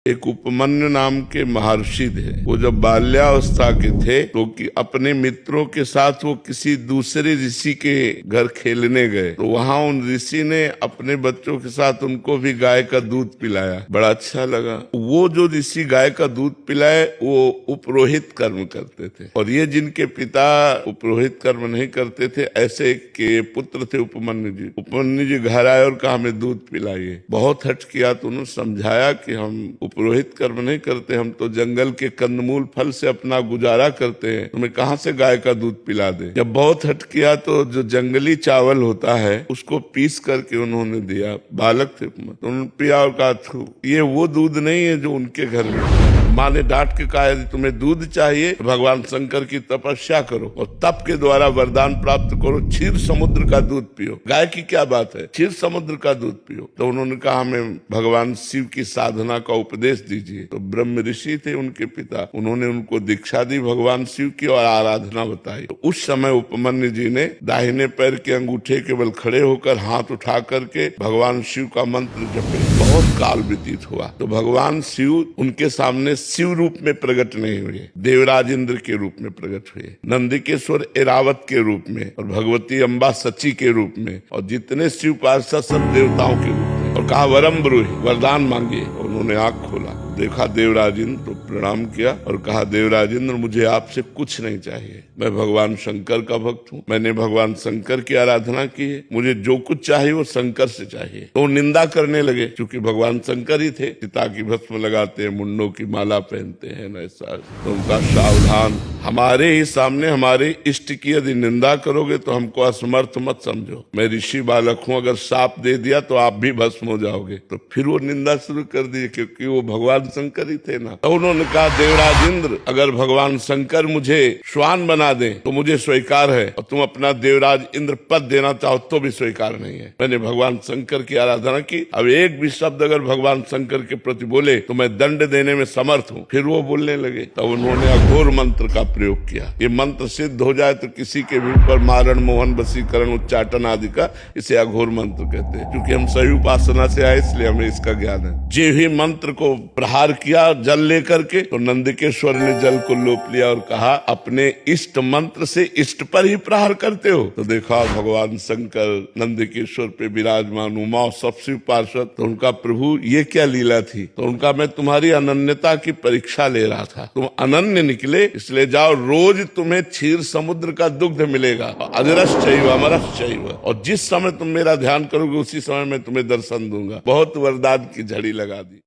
एक उपमन्यु नाम के महर्षि थे। वो जब बाल्यावस्था के थे तो अपने मित्रों के साथ वो किसी दूसरे ऋषि के घर खेलने गए, तो वहां उन ऋषि ने अपने बच्चों के साथ उनको भी गाय का दूध पिलाया। बड़ा अच्छा लगा। वो जो ऋषि गाय का दूध पिलाए वो उपरोहित कर्म करते थे, और ये जिनके पिता उपरोहित कर्म नहीं करते थे, ऐसे के पुत्र थे उपमन्यु जी। उपमन्यु जी घर आए और कहा हमें दूध पिलाइए। बहुत हट किया तो उन्होंने समझाया कि हम पुरोहित कर्म नहीं करते, हम तो जंगल के कंदमूल फल से अपना गुजारा करते हैं, तुम्हें कहां से गाय का दूध पिला दे। जब बहुत हट किया तो जो जंगली चावल होता है उसको पीस करके उन्होंने दिया। बालक थे तो उन्होंने पिया और कहा ये वो दूध नहीं है जो उनके घर में। माँ ने डांट के कहा यदि तुम्हें दूध चाहिए तो भगवान शंकर की तपस्या करो और तप के द्वारा वरदान प्राप्त करो, क्षीर समुद्र का दूध पियो। गाय की क्या बात है, क्षीर समुद्र का दूध पियो। तो उन्होंने कहा हमें भगवान शिव की साधना का उपदेश दीजिए। तो ब्रह्म ऋषि थे उनके पिता, उन्होंने उनको दीक्षा दी भगवान शिव की और आराधना बताई। तो उस समय उपमन्यु जी ने दाहिने पैर के अंगूठे के बल खड़े होकर हाथ उठा करके भगवान शिव का मंत्र जपे। बहुत काल व्यतीत हुआ तो भगवान शिव उनके सामने शिव रूप में प्रकट नहीं हुए, देवराज इंद्र के रूप में प्रकट हुए, नंदिकेश्वर एरावत के रूप में, और भगवती अम्बा सची के रूप में, और जितने शिव पार्षद सब देवताओं के रूप में। और कहा वरम ब्रूहि, वरदान मांगिए। उन्होंने आंख खोला, देखा देवराज इंद्र, तो प्रणाम किया और कहा देवराज इंद्र मुझे आपसे कुछ नहीं चाहिए, मैं भगवान शंकर का भक्त हूँ, मैंने भगवान शंकर की आराधना की है, मुझे जो कुछ चाहिए वो शंकर से चाहिए। तो निंदा करने लगे, क्योंकि भगवान शंकर ही थे, सीता की भस्म लगाते हैं, मुंडों की माला पहनते हैं ऐसा। तो उनका सावधान, हमारे ही सामने हमारे इष्ट की यदि निंदा करोगे तो हमको असमर्थ मत समझो। मैं ऋषि बालक हूँ, अगर शाप दे दिया तो आप भी भस्म हो जाओगे। तो फिर वो निंदा शुरू कर दी, क्योंकि वो भगवान शंकर ही थे ना। तो उन्होंने कहा देवराज इंद्र अगर भगवान शंकर मुझे श्वान बना दे तो मुझे स्वीकार है, और तुम अपना देवराज इंद्र पद देना चाहो तो भी स्वीकार नहीं है। मैंने भगवान शंकर की आराधना की, अब एक भी शब्द अगर भगवान शंकर के प्रति बोले तो मैं दंड देने में समर्थ हूँ। फिर वो बोलने लगे, तब उन्होंने अघोर मंत्र का प्रयोग किया। ये मंत्र सिद्ध हो जाए तो किसी के भी ऊपर मारण, मोहन, वशीकरण, उच्चाटन आदि का, इसे अघोर मंत्र कहते हैं। क्योंकि हम सही उपासना से आए इसलिए हमें इसका ज्ञान है। जे ही मंत्र को प्रहार किया जल लेकर के, तो नंदिकेश्वर ने जल को लोप लिया और कहा अपने इष्ट मंत्र से इष्ट पर ही प्रहार करते हो। तो देखा भगवान शंकर नंदिकेश्वर पे विराजमान, उमा सब शिव पार्षद। तो उनका प्रभु ये क्या लीला थी। तो उनका मैं तुम्हारी अनन्यता की परीक्षा ले रहा था, तुम अनन्य निकले, इसलिए जाओ, रोज तुम्हें क्षीर समुद्र का दुग्ध मिलेगा, अजरश्चैव अमरश्चैव, और जिस समय तुम मेरा ध्यान करोगे उसी समय मैं तुम्हें दर्शन दूंगा। बहुत वरदान की झड़ी लगा दी।